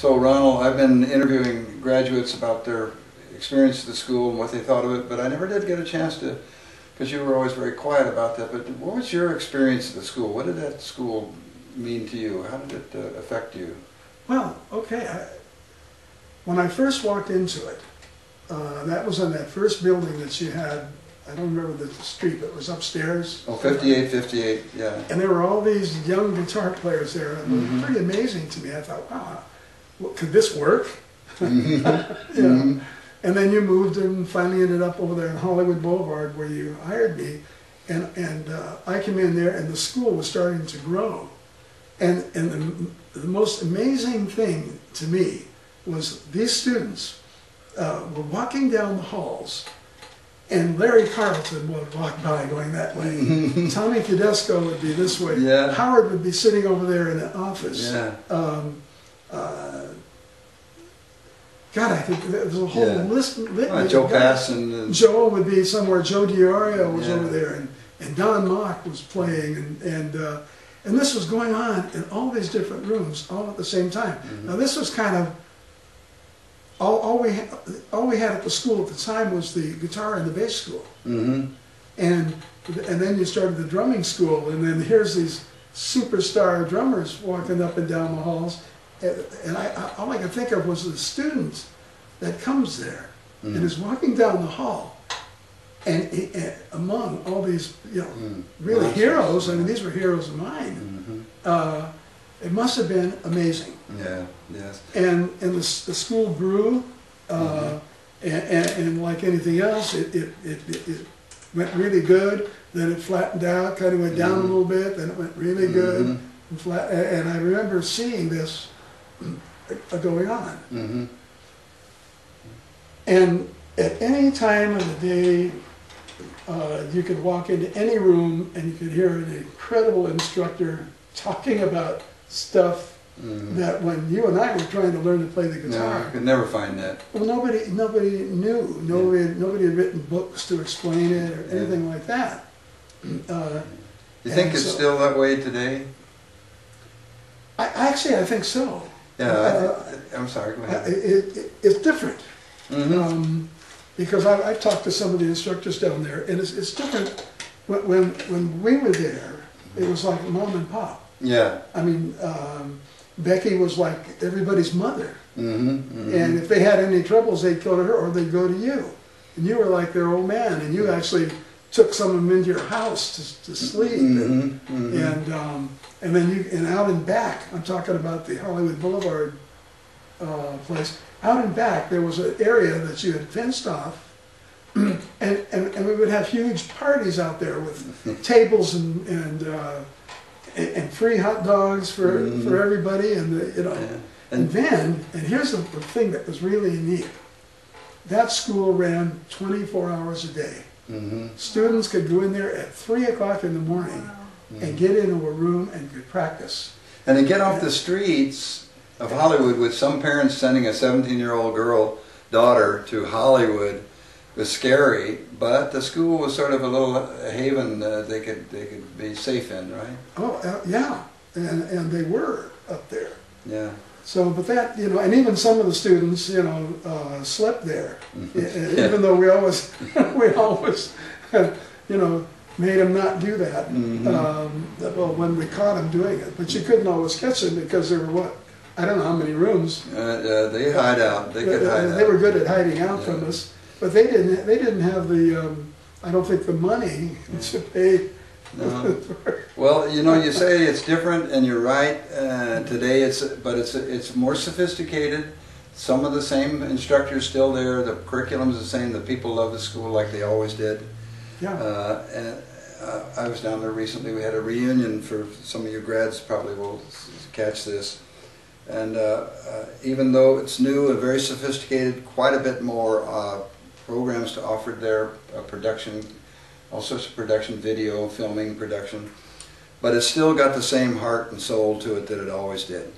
So Ronald, I've been interviewing graduates about their experience at the school and what they thought of it, but I never did get a chance to, because you were always very quiet about that. But what was your experience at the school? What did that school mean to you? How did it affect you? Well, okay, when I first walked into it, that was in that first building that you had. I don't remember the street, but it was upstairs. Oh, 58, yeah. And there were all these young guitar players there, and it was pretty amazing to me. I thought, wow, well, could this work? Yeah. And then you moved and finally ended up over there in Hollywood Boulevard where you hired me. And I came in there and the school was starting to grow. And the most amazing thing to me was these students were walking down the halls, and Larry Carlton would walk by going that way. Tommy Tedesco would be this way. Yeah. Howard would be sitting over there in the office. Yeah. God, I think there's a whole list. Joe Pass and Joe would be somewhere. Joe DiOrio was over there, and Don Mock was playing, and this was going on in all these different rooms all at the same time. Now this was kind of all we had at the school at the time was the guitar and the bass school, and then you started the drumming school, and then here's these superstar drummers walking up and down the halls. And all I could think of was the student that comes there and is walking down the hall, and among all these, really heroes. I mean, these were heroes of mine. It must have been amazing. Yeah. Yes. And the school grew, and like anything else, it went really good. Then it flattened out, kind of went down a little bit. Then it went really good and flat. And I remember seeing this going on. And at any time of the day, you could walk into any room and you could hear an incredible instructor talking about stuff that when you and I were trying to learn to play the guitar, no, I could never find that. Well, nobody knew. Nobody had written books to explain it or anything like that. You think it's still that way today? I think so. Yeah, I'm sorry, go ahead. It's different. Because I talked to some of the instructors down there, and it's different. When we were there, it was like mom and pop. Yeah. I mean, Becky was like everybody's mother. And if they had any troubles, they'd go to her or they'd go to you. And you were like their old man, and you actually took some of them into your house to sleep. And then out and back, I'm talking about the Hollywood Boulevard place, out and back there was an area that you had fenced off, and we would have huge parties out there with tables and free hot dogs for everybody, and and here's the thing that was really neat. That school ran 24 hours a day. Students could go in there at 3 o'clock in the morning and get into a room and could practice. And to get off the streets of Hollywood with some parents sending a 17-year-old daughter to Hollywood was scary, but the school was sort of a little haven they could be safe in, right? Oh, yeah, and they were up there. Yeah. So, but that, and even some of the students, slept there, even though we always, made them not do that. Well, when we caught them doing it, but you couldn't always catch them because there were I don't know how many rooms. They hide out. They could hide out. They were good at hiding out from us, but they didn't have the, I don't think, the money to pay. No. Well, you say it's different, and you're right. Today, it's more sophisticated. Some of the same instructors still there. The curriculum is the same. The people love the school like they always did. Yeah. And I was down there recently. We had a reunion for some of you grads. Probably will catch this. And even though it's new and very sophisticated, quite a bit more programs to offer there, production. All sorts of production, video, filming, production, but it's still got the same heart and soul to it that it always did.